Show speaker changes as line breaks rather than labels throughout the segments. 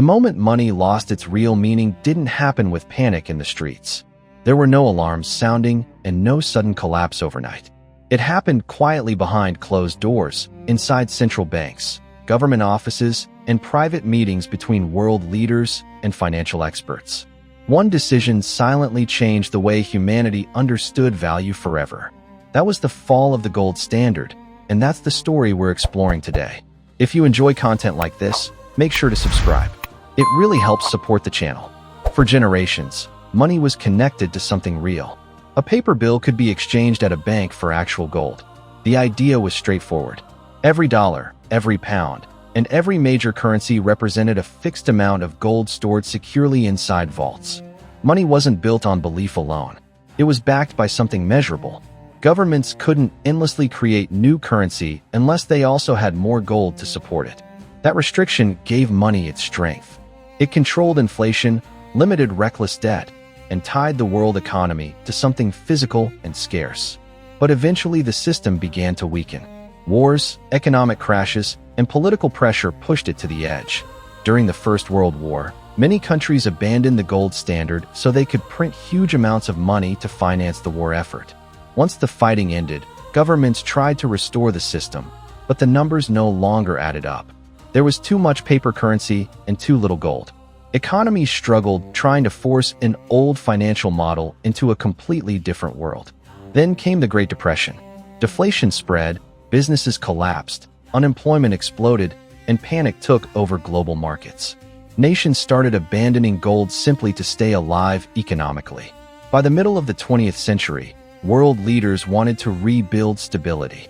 The moment money lost its real meaning didn't happen with panic in the streets. There were no alarms sounding and no sudden collapse overnight. It happened quietly behind closed doors, inside central banks, government offices, and private meetings between world leaders and financial experts. One decision silently changed the way humanity understood value forever. That was the fall of the gold standard, and that's the story we're exploring today. If you enjoy content like this, make sure to subscribe. It really helps support the channel. For generations, money was connected to something real. A paper bill could be exchanged at a bank for actual gold. The idea was straightforward. Every dollar, every pound, and every major currency represented a fixed amount of gold stored securely inside vaults. Money wasn't built on belief alone. It was backed by something measurable. Governments couldn't endlessly create new currency unless they also had more gold to support it. That restriction gave money its strength. It controlled inflation, limited reckless debt, and tied the world economy to something physical and scarce. But eventually the system began to weaken. Wars, economic crashes, and political pressure pushed it to the edge. During the First World War, many countries abandoned the gold standard so they could print huge amounts of money to finance the war effort. Once the fighting ended, governments tried to restore the system, but the numbers no longer added up. There was too much paper currency and too little gold. Economies struggled trying to force an old financial model into a completely different world. Then came the Great Depression. Deflation spread, businesses collapsed, unemployment exploded, and panic took over global markets. Nations started abandoning gold simply to stay alive economically. By the middle of the 20th century, world leaders wanted to rebuild stability.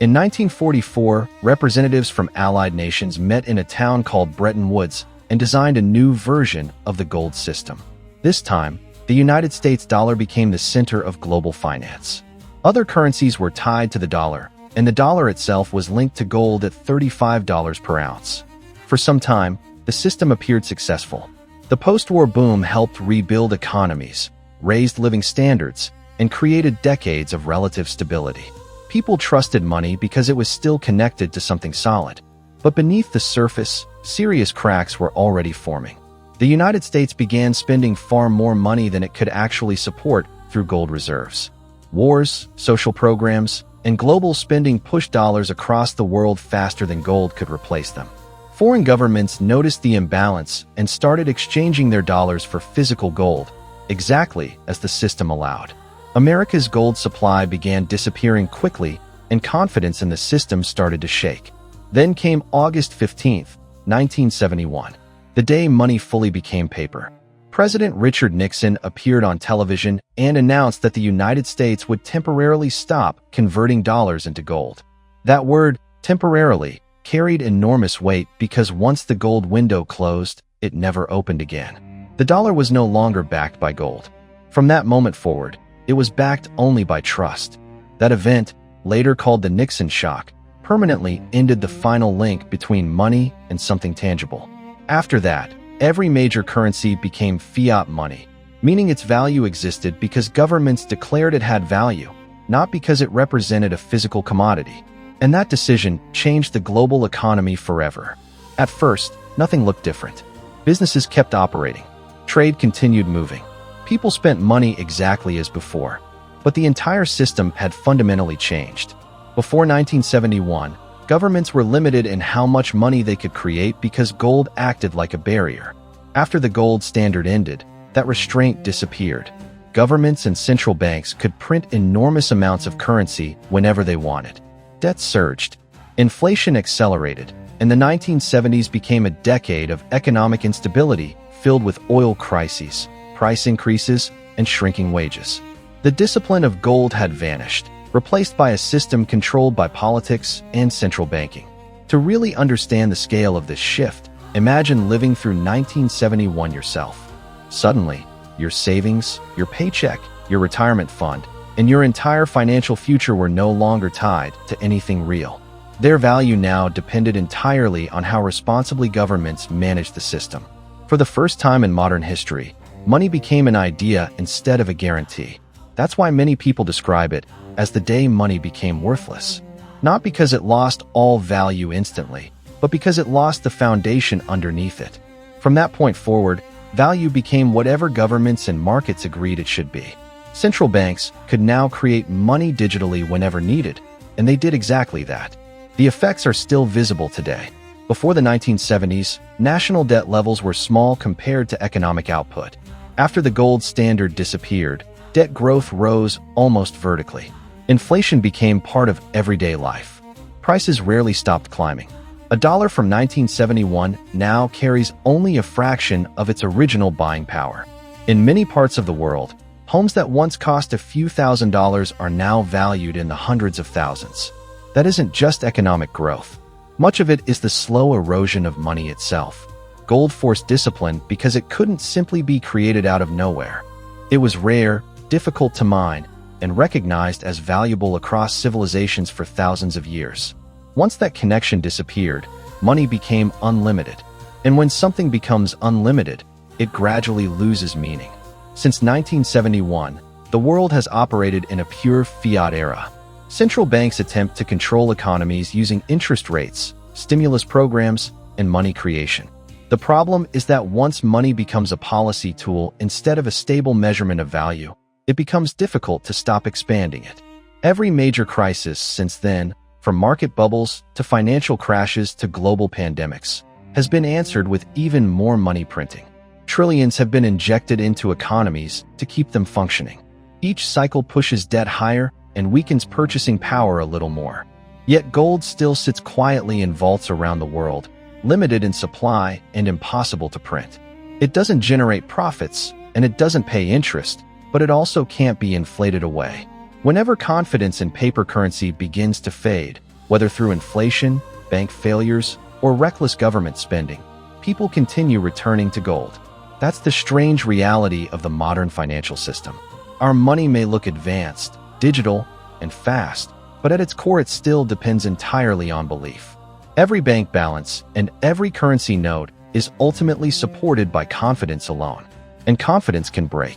In 1944, representatives from Allied nations met in a town called Bretton Woods and designed a new version of the gold system. This time, the United States dollar became the center of global finance. Other currencies were tied to the dollar, and the dollar itself was linked to gold at $35 per ounce. For some time, the system appeared successful. The post-war boom helped rebuild economies, raised living standards, and created decades of relative stability. People trusted money because it was still connected to something solid. But beneath the surface, serious cracks were already forming. The United States began spending far more money than it could actually support through gold reserves. Wars, social programs, and global spending pushed dollars across the world faster than gold could replace them. Foreign governments noticed the imbalance and started exchanging their dollars for physical gold, exactly as the system allowed. America's gold supply began disappearing quickly, and confidence in the system started to shake. Then came August 15, 1971, the day money fully became paper. President Richard Nixon appeared on television and announced that the United States would temporarily stop converting dollars into gold. That word, temporarily, carried enormous weight because once the gold window closed, it never opened again. The dollar was no longer backed by gold. From that moment forward, it was backed only by trust. That event, later called the Nixon Shock, permanently ended the final link between money and something tangible. After that, every major currency became fiat money, meaning its value existed because governments declared it had value, not because it represented a physical commodity. And that decision changed the global economy forever. At first, nothing looked different. Businesses kept operating. Trade continued moving. People spent money exactly as before. But the entire system had fundamentally changed. Before 1971, governments were limited in how much money they could create because gold acted like a barrier. After the gold standard ended, that restraint disappeared. Governments and central banks could print enormous amounts of currency whenever they wanted. Debt surged. Inflation accelerated, and the 1970s became a decade of economic instability filled with oil crises, price increases, and shrinking wages. The discipline of gold had vanished, replaced by a system controlled by politics and central banking. To really understand the scale of this shift, imagine living through 1971 yourself. Suddenly, your savings, your paycheck, your retirement fund, and your entire financial future were no longer tied to anything real. Their value now depended entirely on how responsibly governments managed the system. For the first time in modern history, money became an idea instead of a guarantee. That's why many people describe it as the day money became worthless. Not because it lost all value instantly, but because it lost the foundation underneath it. From that point forward, value became whatever governments and markets agreed it should be. Central banks could now create money digitally whenever needed, and they did exactly that. The effects are still visible today. Before the 1970s, national debt levels were small compared to economic output. After the gold standard disappeared, debt growth rose almost vertically. Inflation became part of everyday life. Prices rarely stopped climbing. A dollar from 1971 now carries only a fraction of its original buying power. In many parts of the world, homes that once cost a few $1,000s are now valued in the hundreds of thousands. That isn't just economic growth. Much of it is the slow erosion of money itself. Gold forced discipline because it couldn't simply be created out of nowhere. It was rare, difficult to mine, and recognized as valuable across civilizations for thousands of years. Once that connection disappeared, money became unlimited. And when something becomes unlimited, it gradually loses meaning. Since 1971, the world has operated in a pure fiat era. Central banks attempt to control economies using interest rates, stimulus programs, and money creation. The problem is that once money becomes a policy tool instead of a stable measurement of value, it becomes difficult to stop expanding it. Every major crisis since then, from market bubbles to financial crashes to global pandemics, has been answered with even more money printing. Trillions have been injected into economies to keep them functioning. Each cycle pushes debt higher and weakens purchasing power a little more. Yet gold still sits quietly in vaults around the world, limited in supply and impossible to print. It doesn't generate profits, and it doesn't pay interest, but it also can't be inflated away. Whenever confidence in paper currency begins to fade, whether through inflation, bank failures, or reckless government spending, people continue returning to gold. That's the strange reality of the modern financial system. Our money may look advanced, digital, and fast, but at its core it still depends entirely on belief. Every bank balance and every currency note is ultimately supported by confidence alone, and confidence can break.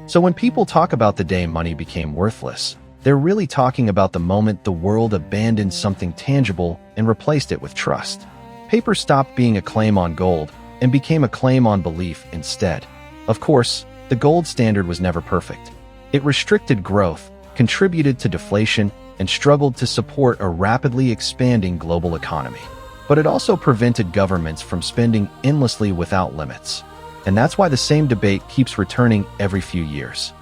So when people talk about the day money became worthless, they're really talking about the moment the world abandoned something tangible and replaced it with trust. Paper stopped being a claim on gold and became a claim on belief instead. Of course, the gold standard was never perfect. It restricted growth, contributed to deflation, and struggled to support a rapidly expanding global economy. But it also prevented governments from spending endlessly without limits. And that's why the same debate keeps returning every few years.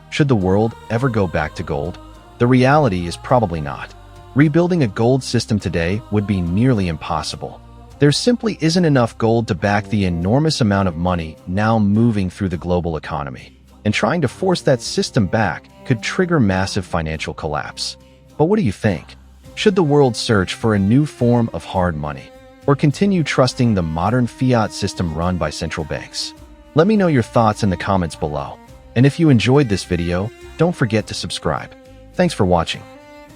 Should the world ever go back to gold? The reality is probably not. Rebuilding a gold system today would be nearly impossible. There simply isn't enough gold to back the enormous amount of money now moving through the global economy. And trying to force that system back could trigger massive financial collapse. But what do you think? Should the world search for a new form of hard money, or continue trusting the modern fiat system run by central banks? Let me know your thoughts in the comments below. And if you enjoyed this video, don't forget to subscribe. Thanks for watching.